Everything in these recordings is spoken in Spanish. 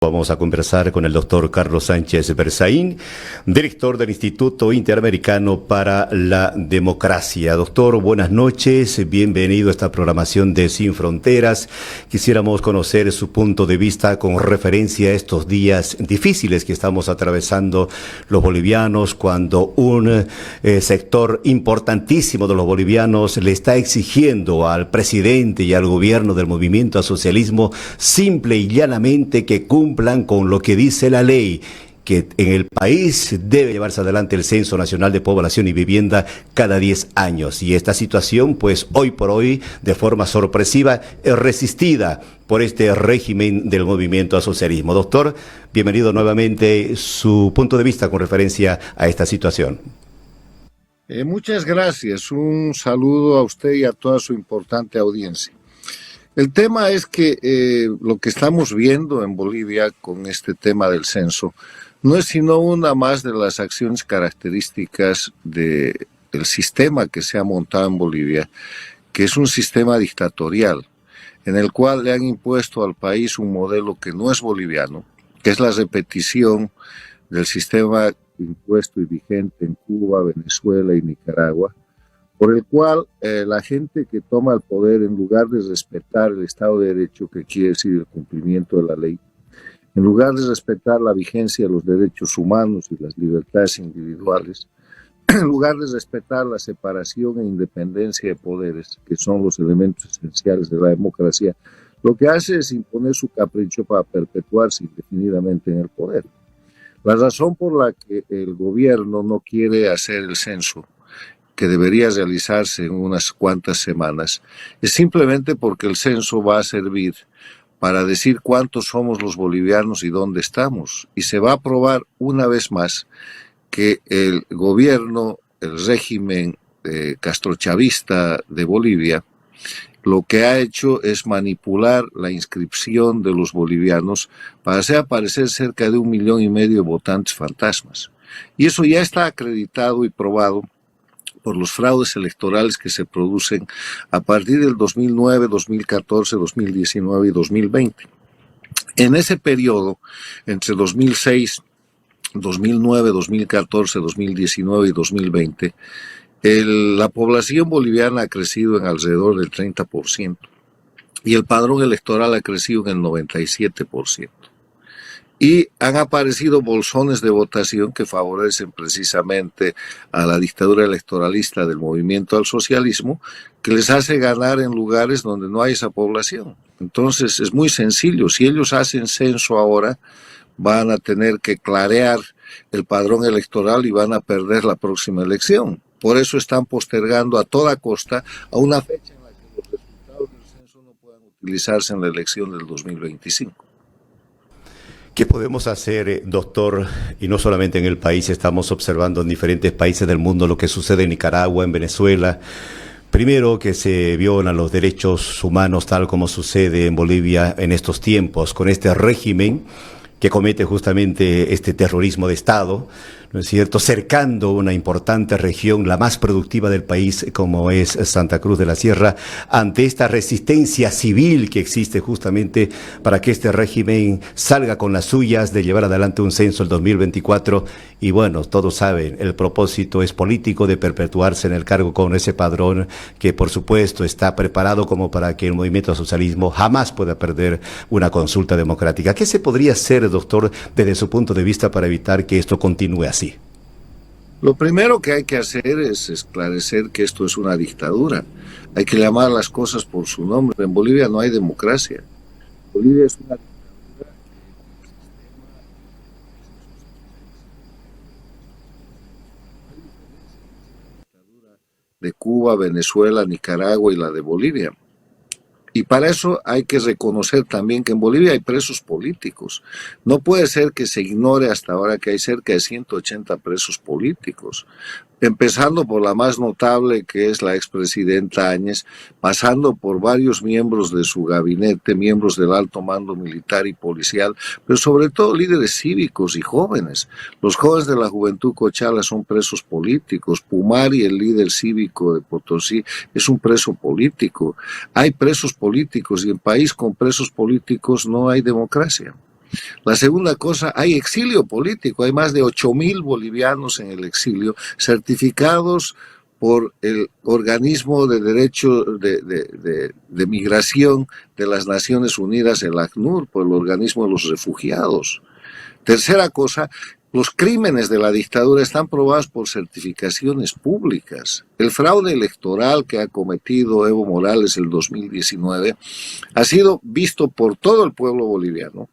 Vamos a conversar con el doctor Carlos Sánchez Berzaín, director del Instituto Interamericano para la Democracia. Doctor, buenas noches, bienvenido a esta programación de Sin Fronteras. Quisiéramos conocer su punto de vista con referencia a estos días difíciles que estamos atravesando los bolivianos, cuando un sector importantísimo de los bolivianos le está exigiendo al presidente y al gobierno del movimiento al socialismo simple y llanamente que cumplan con lo que dice la ley, que en el país debe llevarse adelante el Censo Nacional de Población y Vivienda cada 10 años. Y esta situación, pues hoy por hoy, de forma sorpresiva, es resistida por este régimen del movimiento al socialismo. Doctor, bienvenido nuevamente. Su punto de vista con referencia a esta situación. Muchas gracias. Un saludo a usted y a toda su importante audiencia. El tema es que lo que estamos viendo en Bolivia con este tema del censo no es sino una más de las acciones características del sistema que se ha montado en Bolivia, que es un sistema dictatorial, en el cual le han impuesto al país un modelo que no es boliviano, que es la repetición del sistema impuesto y vigente en Cuba, Venezuela y Nicaragua, por el cual la gente que toma el poder, en lugar de respetar el Estado de Derecho, que quiere decir el cumplimiento de la ley, en lugar de respetar la vigencia de los derechos humanos y las libertades individuales, en lugar de respetar la separación e independencia de poderes, que son los elementos esenciales de la democracia, lo que hace es imponer su capricho para perpetuarse indefinidamente en el poder. La razón por la que el gobierno no quiere hacer el censo, que debería realizarse en unas cuantas semanas, es simplemente porque el censo va a servir para decir cuántos somos los bolivianos y dónde estamos. Y se va a probar una vez más que el gobierno, el régimen castrochavista de Bolivia, lo que ha hecho es manipular la inscripción de los bolivianos para hacer aparecer cerca de 1,5 millones de votantes fantasmas. Y eso ya está acreditado y probado por los fraudes electorales que se producen a partir del 2009, 2014, 2019 y 2020. En ese periodo, entre 2006, 2009, 2014, 2019 y 2020, la población boliviana ha crecido en alrededor del 30% y el padrón electoral ha crecido en el 97%. Y han aparecido bolsones de votación que favorecen precisamente a la dictadura electoralista del movimiento al socialismo, que les hace ganar en lugares donde no hay esa población. Entonces es muy sencillo, si ellos hacen censo ahora, van a tener que clarear el padrón electoral y van a perder la próxima elección. Por eso están postergando a toda costa a una fecha en la que los resultados del censo no puedan utilizarse en la elección del 2025. ¿Qué podemos hacer, doctor? Y no solamente en el país, estamos observando en diferentes países del mundo lo que sucede en Nicaragua, en Venezuela. Primero, que se violan los derechos humanos tal como sucede en Bolivia en estos tiempos, con este régimen que comete justamente este terrorismo de Estado, ¿no es cierto?, cercando una importante región, la más productiva del país, como es Santa Cruz de la Sierra, ante esta resistencia civil que existe justamente para que este régimen salga con las suyas de llevar adelante un censo el 2024. Y bueno, todos saben, el propósito es político, de perpetuarse en el cargo con ese padrón que por supuesto está preparado como para que el movimiento al socialismo jamás pueda perder una consulta democrática. ¿Qué se podría hacer, doctor, desde su punto de vista para evitar que esto continúe así? Lo primero que hay que hacer es esclarecer que esto es una dictadura. Hay que llamar las cosas por su nombre. En Bolivia no hay democracia. Bolivia es una dictadura de Cuba, Venezuela, Nicaragua y la de Bolivia. Y para eso hay que reconocer también que en Bolivia hay presos políticos. No puede ser que se ignore hasta ahora que hay cerca de 180 presos políticos, empezando por la más notable, que es la expresidenta Áñez, pasando por varios miembros de su gabinete, miembros del alto mando militar y policial, pero sobre todo líderes cívicos y jóvenes. Los jóvenes de la Juventud Cochala son presos políticos. Pumari, el líder cívico de Potosí, es un preso político. Hay presos políticos y en país con presos políticos no hay democracia. La segunda cosa, hay exilio político, hay más de 8.000 bolivianos en el exilio, certificados por el organismo de derecho de migración de las Naciones Unidas, el ACNUR, por el organismo de los refugiados. Tercera cosa, los crímenes de la dictadura están probados por certificaciones públicas. El fraude electoral que ha cometido Evo Morales el 2019 ha sido visto por todo el pueblo boliviano.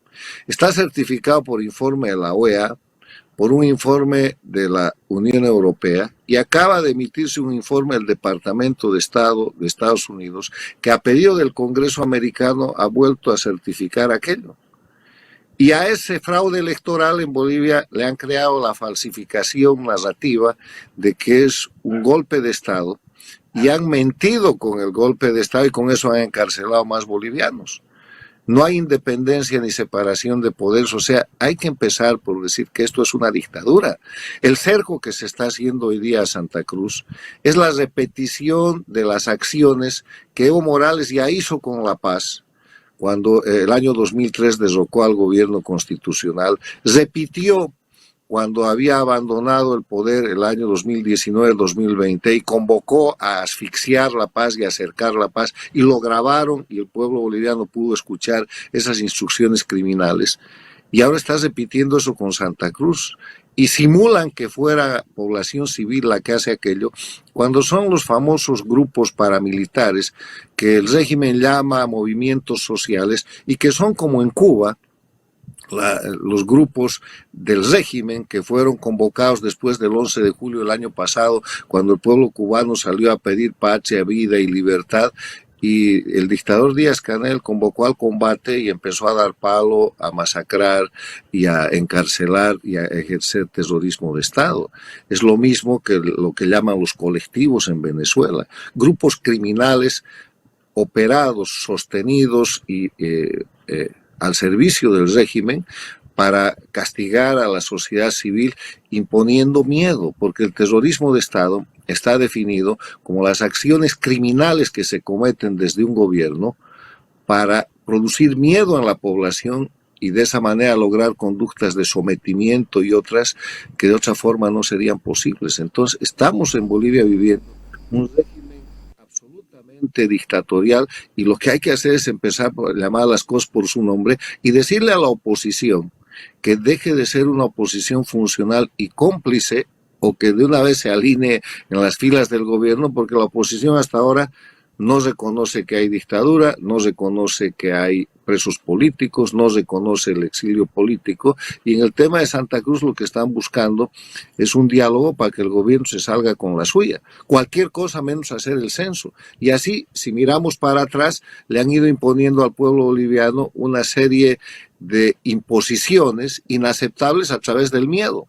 Está certificado por informe de la OEA, por un informe de la Unión Europea, y acaba de emitirse un informe del Departamento de Estado de Estados Unidos que a pedido del Congreso americano ha vuelto a certificar aquello. Y a ese fraude electoral en Bolivia le han creado la falsificación narrativa de que es un golpe de Estado, y han mentido con el golpe de Estado y con eso han encarcelado más bolivianos. No hay independencia ni separación de poderes, o sea, hay que empezar por decir que esto es una dictadura. El cerco que se está haciendo hoy día a Santa Cruz es la repetición de las acciones que Evo Morales ya hizo con La Paz, cuando el año 2003 derrocó al gobierno constitucional, repitió cuando había abandonado el poder el año 2019-2020 y convocó a asfixiar la paz y a acercar la paz, y lo grabaron y el pueblo boliviano pudo escuchar esas instrucciones criminales. Y ahora está repitiendo eso con Santa Cruz y simulan que fuera población civil la que hace aquello, cuando son los famosos grupos paramilitares que el régimen llama movimientos sociales y que son como en Cuba, los grupos del régimen que fueron convocados después del 11 de julio del año pasado, cuando el pueblo cubano salió a pedir patria, vida y libertad, y el dictador Díaz-Canel convocó al combate y empezó a dar palo, a masacrar y a encarcelar y a ejercer terrorismo de Estado. Es lo mismo que lo que llaman los colectivos en Venezuela, grupos criminales operados, sostenidos y al servicio del régimen para castigar a la sociedad civil imponiendo miedo, porque el terrorismo de Estado está definido como las acciones criminales que se cometen desde un gobierno para producir miedo en la población y de esa manera lograr conductas de sometimiento y otras que de otra forma no serían posibles. Entonces, estamos en Bolivia viviendo un régimen absolutamente dictatorial, y lo que hay que hacer es empezar a llamar las cosas por su nombre y decirle a la oposición que deje de ser una oposición funcional y cómplice, o que de una vez se alinee en las filas del gobierno, porque la oposición hasta ahora no reconoce que hay dictadura, no reconoce que hay presos políticos, no reconoce el exilio político, y en el tema de Santa Cruz lo que están buscando es un diálogo para que el gobierno se salga con la suya, cualquier cosa menos hacer el censo. Y así, si miramos para atrás, le han ido imponiendo al pueblo boliviano una serie de imposiciones inaceptables a través del miedo.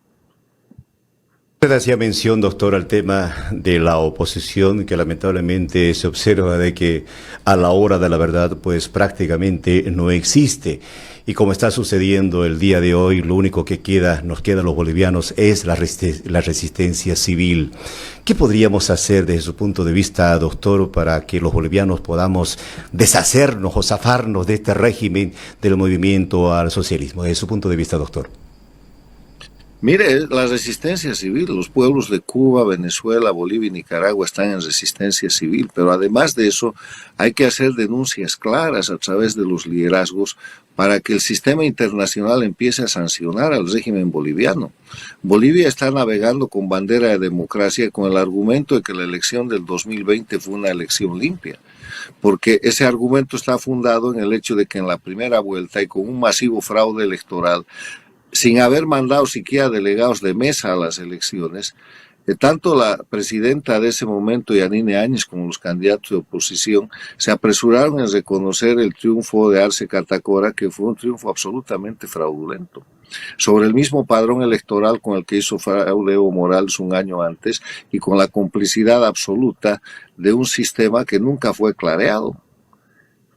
Usted hacía mención, doctor, al tema de la oposición, que lamentablemente se observa de que a la hora de la verdad pues prácticamente no existe. Y como está sucediendo el día de hoy, lo único que nos queda a los bolivianos es la resistencia civil. ¿Qué podríamos hacer desde su punto de vista, doctor, para que los bolivianos podamos deshacernos o zafarnos de este régimen del movimiento al socialismo? Desde su punto de vista, doctor. Mire, la resistencia civil, los pueblos de Cuba, Venezuela, Bolivia y Nicaragua están en resistencia civil, pero además de eso hay que hacer denuncias claras a través de los liderazgos para que el sistema internacional empiece a sancionar al régimen boliviano. Bolivia está navegando con bandera de democracia con el argumento de que la elección del 2020 fue una elección limpia, porque ese argumento está fundado en el hecho de que en la primera vuelta y con un masivo fraude electoral, sin haber mandado siquiera delegados de mesa a las elecciones, tanto la presidenta de ese momento, Yanine Áñez, como los candidatos de oposición, se apresuraron en reconocer el triunfo de Arce Catacora, que fue un triunfo absolutamente fraudulento, sobre el mismo padrón electoral con el que hizo fraude Evo Morales un año antes, y con la complicidad absoluta de un sistema que nunca fue clareado.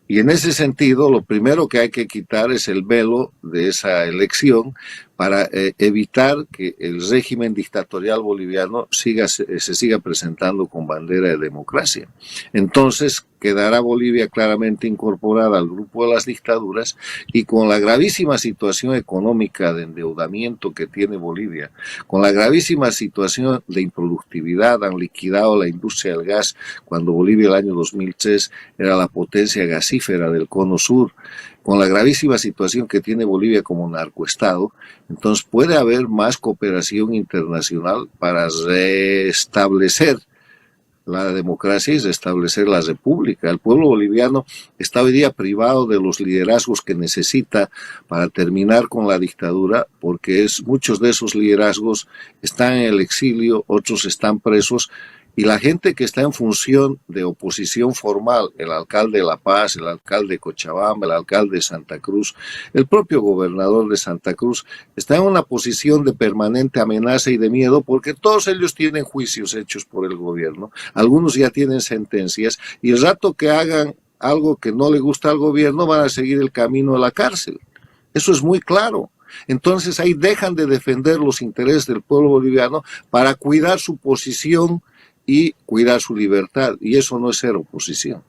Y en ese sentido, lo primero que hay que quitar es el velo de esa elección para evitar que el régimen dictatorial boliviano se siga presentando con bandera de democracia. Entonces quedará Bolivia claramente incorporada al grupo de las dictaduras, y con la gravísima situación económica de endeudamiento que tiene Bolivia, con la gravísima situación de improductividad, han liquidado la industria del gas cuando Bolivia el año 2003 era la potencia gasífera del cono sur, con la gravísima situación que tiene Bolivia como narcoestado. Entonces puede haber más cooperación internacional para restablecer la democracia y restablecer la república. El pueblo boliviano está hoy día privado de los liderazgos que necesita para terminar con la dictadura, porque muchos de esos liderazgos están en el exilio, otros están presos, y la gente que está en función de oposición formal, el alcalde de La Paz, el alcalde de Cochabamba, el alcalde de Santa Cruz, el propio gobernador de Santa Cruz, está en una posición de permanente amenaza y de miedo, porque todos ellos tienen juicios hechos por el gobierno, algunos ya tienen sentencias, y el rato que hagan algo que no le gusta al gobierno van a seguir el camino a la cárcel. Eso es muy claro. Entonces ahí dejan de defender los intereses del pueblo boliviano para cuidar su posición y cuidar su libertad, y eso no es ser oposición.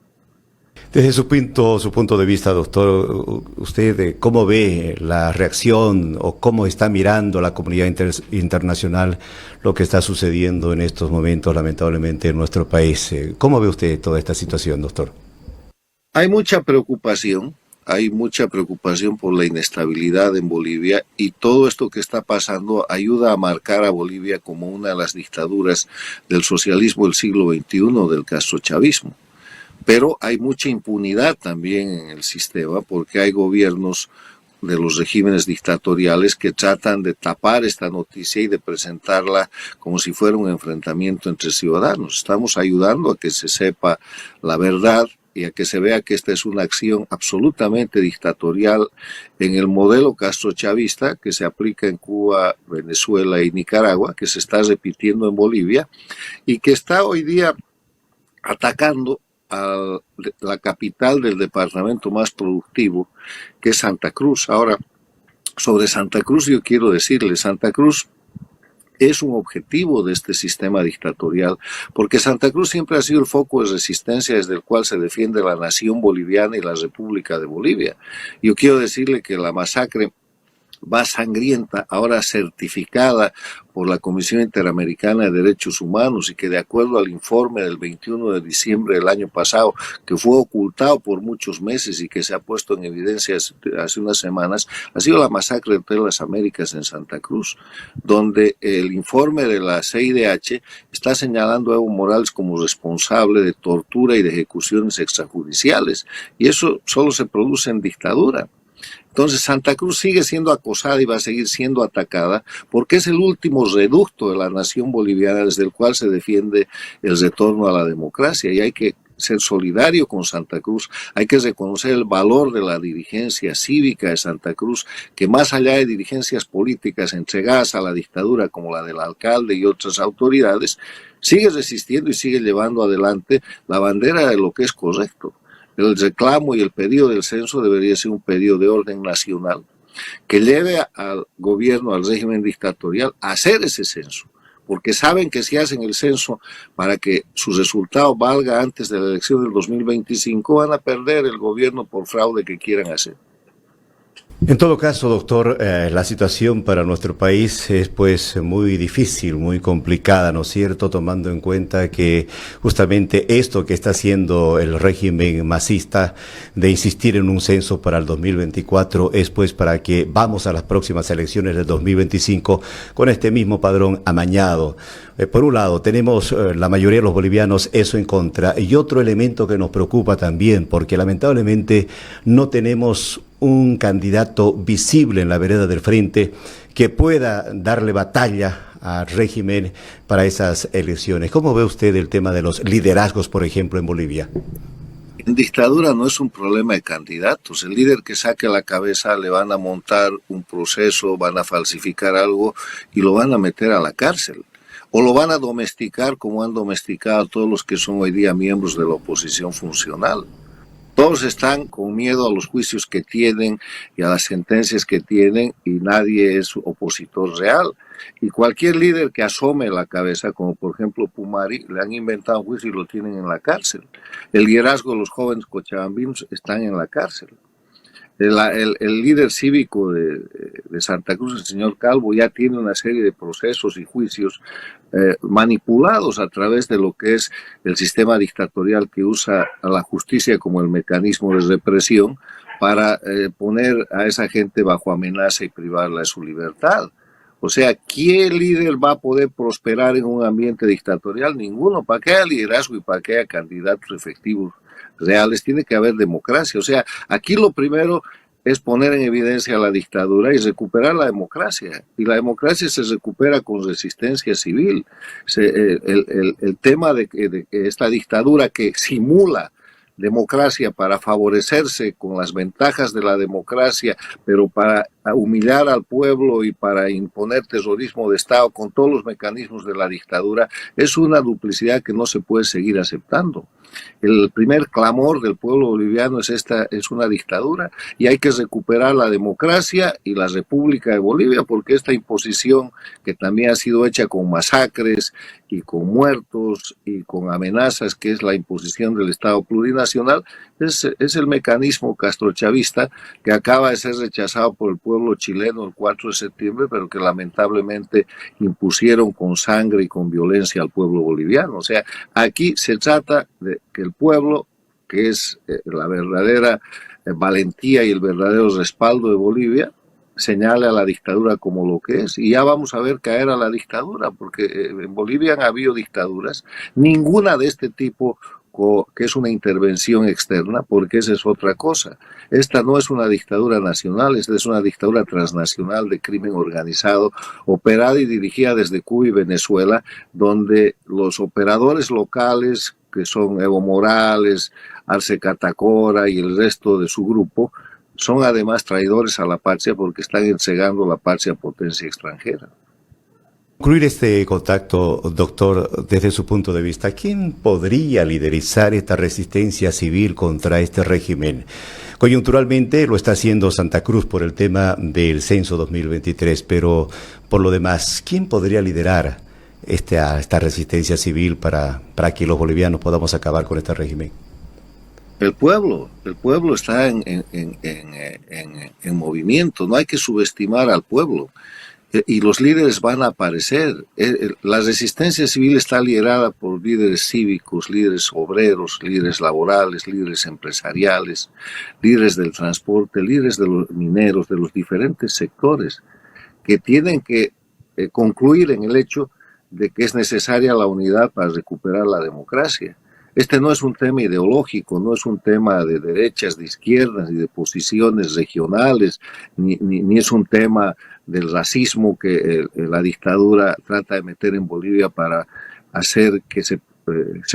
Desde su punto de vista, doctor, ¿usted cómo ve la reacción o cómo está mirando la comunidad internacional lo que está sucediendo en estos momentos, lamentablemente, en nuestro país? ¿Cómo ve usted toda esta situación, doctor? Hay mucha preocupación. Hay mucha preocupación por la inestabilidad en Bolivia, y todo esto que está pasando ayuda a marcar a Bolivia como una de las dictaduras del socialismo del siglo XXI, del castrochavismo. Pero hay mucha impunidad también en el sistema, porque hay gobiernos de los regímenes dictatoriales que tratan de tapar esta noticia y de presentarla como si fuera un enfrentamiento entre ciudadanos. Estamos ayudando a que se sepa la verdad y a que se vea que esta es una acción absolutamente dictatorial en el modelo castrochavista que se aplica en Cuba, Venezuela y Nicaragua, que se está repitiendo en Bolivia y que está hoy día atacando a la capital del departamento más productivo, que es Santa Cruz. Ahora, sobre Santa Cruz yo quiero decirle, Santa Cruz es un objetivo de este sistema dictatorial, porque Santa Cruz siempre ha sido el foco de resistencia desde el cual se defiende la nación boliviana y la República de Bolivia. Yo quiero decirle que la masacre más sangrienta, ahora certificada por la Comisión Interamericana de Derechos Humanos, y que de acuerdo al informe del 21 de diciembre del año pasado, que fue ocultado por muchos meses y que se ha puesto en evidencia hace unas semanas, ha sido la masacre de las Américas en Santa Cruz, donde el informe de la CIDH está señalando a Evo Morales como responsable de tortura y de ejecuciones extrajudiciales, y eso solo se produce en dictadura. Entonces Santa Cruz sigue siendo acosada y va a seguir siendo atacada porque es el último reducto de la nación boliviana desde el cual se defiende el retorno a la democracia, y hay que ser solidario con Santa Cruz, hay que reconocer el valor de la dirigencia cívica de Santa Cruz, que más allá de dirigencias políticas entregadas a la dictadura como la del alcalde y otras autoridades, sigue resistiendo y sigue llevando adelante la bandera de lo que es correcto. El reclamo y el pedido del censo debería ser un pedido de orden nacional que lleve al gobierno, al régimen dictatorial, a hacer ese censo, porque saben que si hacen el censo para que su resultado valga antes de la elección del 2025, van a perder el gobierno por fraude que quieran hacer. En todo caso, doctor, la situación para nuestro país es pues muy difícil, muy complicada, ¿no es cierto? Tomando en cuenta que justamente esto que está haciendo el régimen masista de insistir en un censo para el 2024 es pues para que vamos a las próximas elecciones del 2025 con este mismo padrón amañado. Por un lado, tenemos la mayoría de los bolivianos eso en contra, y otro elemento que nos preocupa también, porque lamentablemente no tenemos un candidato visible en la vereda del frente que pueda darle batalla al régimen para esas elecciones. ¿Cómo ve usted el tema de los liderazgos, por ejemplo, en Bolivia? En dictadura no es un problema de candidatos. El líder que saque la cabeza le van a montar un proceso, van a falsificar algo y lo van a meter a la cárcel. O lo van a domesticar como han domesticado a todos los que son hoy día miembros de la oposición funcional. Todos están con miedo a los juicios que tienen y a las sentencias que tienen y nadie es opositor real. Y cualquier líder que asome la cabeza, como por ejemplo Pumari, le han inventado un juicio y lo tienen en la cárcel. El liderazgo de los jóvenes cochabambinos están en la cárcel. El líder cívico de Santa Cruz, el señor Calvo, ya tiene una serie de procesos y juicios manipulados a través de lo que es el sistema dictatorial que usa a la justicia como el mecanismo de represión para poner a esa gente bajo amenaza y privarla de su libertad. O sea, ¿qué líder va a poder prosperar en un ambiente dictatorial? Ninguno. Para que haya liderazgo y para que haya candidatos efectivos reales, tiene que haber democracia. O sea, aquí lo primero es poner en evidencia la dictadura y recuperar la democracia. Y la democracia se recupera con resistencia civil. El tema de esta dictadura que simula democracia para favorecerse con las ventajas de la democracia, pero para humillar al pueblo y para imponer terrorismo de Estado con todos los mecanismos de la dictadura, es una duplicidad que no se puede seguir aceptando. El primer clamor del pueblo boliviano es una dictadura y hay que recuperar la democracia y la República de Bolivia, porque esta imposición que también ha sido hecha con masacres y con muertos y con amenazas, que es la imposición del Estado plurinacional, es el mecanismo castrochavista que acaba de ser rechazado por el pueblo chileno el 4 de septiembre, pero que lamentablemente impusieron con sangre y con violencia al pueblo boliviano. O sea, aquí se trata de que el pueblo, que es la verdadera valentía y el verdadero respaldo de Bolivia, señale a la dictadura como lo que es. Y ya vamos a ver caer a la dictadura, porque en Bolivia han habido dictaduras, ninguna de este tipo que es una intervención externa, porque esa es otra cosa. Esta no es una dictadura nacional, esta es una dictadura transnacional de crimen organizado, operada y dirigida desde Cuba y Venezuela, donde los operadores locales, que son Evo Morales, Arce Catacora y el resto de su grupo, son además traidores a la patria porque están entregando la patria a potencia extranjera. Concluir este contacto, doctor, desde su punto de vista, ¿quién podría liderizar esta resistencia civil contra este régimen? Coyunturalmente lo está haciendo Santa Cruz por el tema del censo 2023, pero por lo demás, ¿quién podría liderar esta resistencia civil para que los bolivianos podamos acabar con este régimen? El pueblo está en movimiento, no hay que subestimar al pueblo. Y los líderes van a aparecer. La resistencia civil está liderada por líderes cívicos, líderes obreros, líderes laborales, líderes empresariales, líderes del transporte, líderes de los mineros, de los diferentes sectores, que tienen que concluir en el hecho de que es necesaria la unidad para recuperar la democracia. Este no es un tema ideológico, no es un tema de derechas, de izquierdas y de posiciones regionales, ni es un tema del racismo que la dictadura trata de meter en Bolivia para hacer que se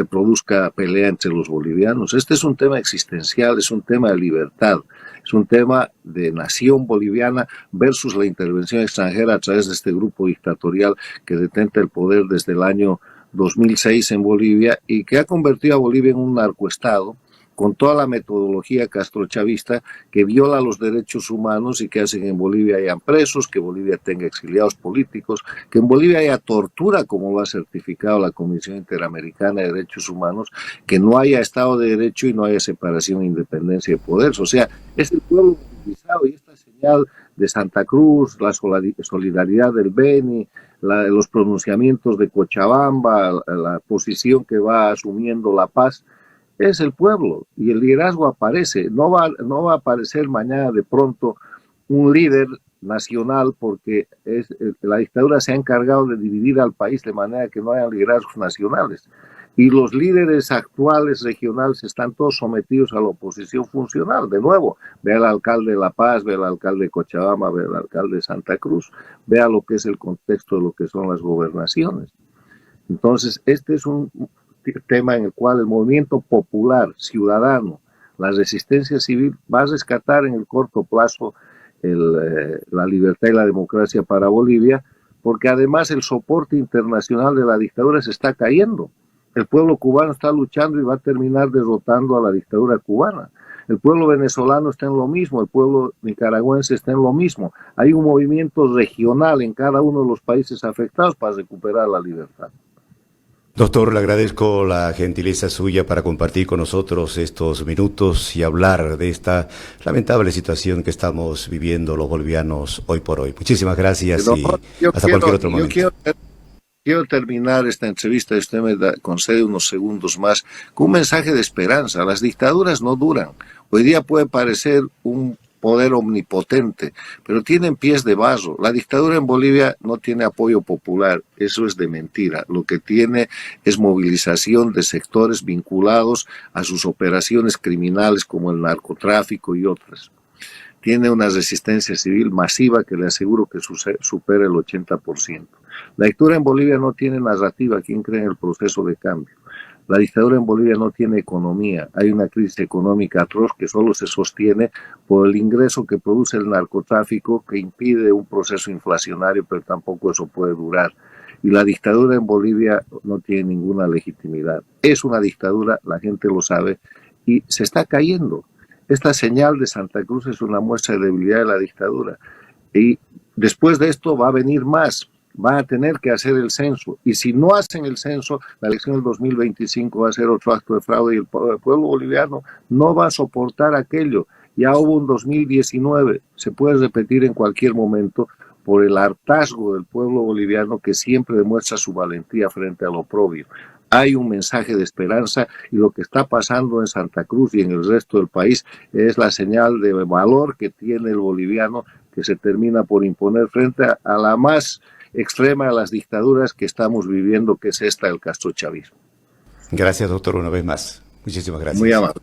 produzca pelea entre los bolivianos. Este es un tema existencial, es un tema de libertad, es un tema de nación boliviana versus la intervención extranjera a través de este grupo dictatorial que detenta el poder desde el año 2006 en Bolivia y que ha convertido a Bolivia en un narcoestado con toda la metodología castrochavista que viola los derechos humanos y que hace que en Bolivia hayan presos, que Bolivia tenga exiliados políticos, que en Bolivia haya tortura, como lo ha certificado la Comisión Interamericana de Derechos Humanos, que no haya Estado de Derecho y no haya separación e independencia de poderes. O sea, es el pueblo movilizado y esta señal de Santa Cruz, la solidaridad del Beni, los pronunciamientos de Cochabamba, la posición que va asumiendo La Paz, es el pueblo y el liderazgo aparece. No va a aparecer mañana de pronto un líder nacional porque la dictadura se ha encargado de dividir al país de manera que no haya liderazgos nacionales. Y los líderes actuales regionales están todos sometidos a la oposición funcional. De nuevo, ve al alcalde de La Paz, ve al alcalde de Cochabamba, ve al alcalde de Santa Cruz, vea lo que es el contexto de lo que son las gobernaciones. Entonces, este es un tema en el cual el movimiento popular, ciudadano, la resistencia civil va a rescatar en el corto plazo la libertad y la democracia para Bolivia, porque además el soporte internacional de la dictadura se está cayendo. El pueblo cubano está luchando y va a terminar derrotando a la dictadura cubana. El pueblo venezolano está en lo mismo, el pueblo nicaragüense está en lo mismo. Hay un movimiento regional en cada uno de los países afectados para recuperar la libertad. Doctor, le agradezco la gentileza suya para compartir con nosotros estos minutos y hablar de esta lamentable situación que estamos viviendo los bolivianos hoy por hoy. Muchísimas gracias y hasta cualquier otro momento. Quiero terminar esta entrevista, y usted me concede unos segundos más, con un mensaje de esperanza. Las dictaduras no duran. Hoy día puede parecer un poder omnipotente, pero tienen pies de barro. La dictadura en Bolivia no tiene apoyo popular, eso es de mentira. Lo que tiene es movilización de sectores vinculados a sus operaciones criminales como el narcotráfico y otras. Tiene una resistencia civil masiva que le aseguro que supera el 80%. La dictadura en Bolivia no tiene narrativa. ¿Quién cree en el proceso de cambio? La dictadura en Bolivia no tiene economía. Hay una crisis económica atroz que solo se sostiene por el ingreso que produce el narcotráfico, que impide un proceso inflacionario, pero tampoco eso puede durar. Y la dictadura en Bolivia no tiene ninguna legitimidad. Es una dictadura, la gente lo sabe, y se está cayendo. Esta señal de Santa Cruz es una muestra de debilidad de la dictadura. Y después de esto va a venir más. Van a tener que hacer el censo. Y si no hacen el censo, la elección del 2025 va a ser otro acto de fraude y el pueblo boliviano no va a soportar aquello. Ya hubo un 2019, se puede repetir en cualquier momento por el hartazgo del pueblo boliviano que siempre demuestra su valentía frente al oprobio. Hay un mensaje de esperanza y lo que está pasando en Santa Cruz y en el resto del país es la señal de valor que tiene el boliviano que se termina por imponer frente a la más extrema de las dictaduras que estamos viviendo, que es esta del castrochavismo. Gracias, doctor, una vez más. Muchísimas gracias. Muy amable.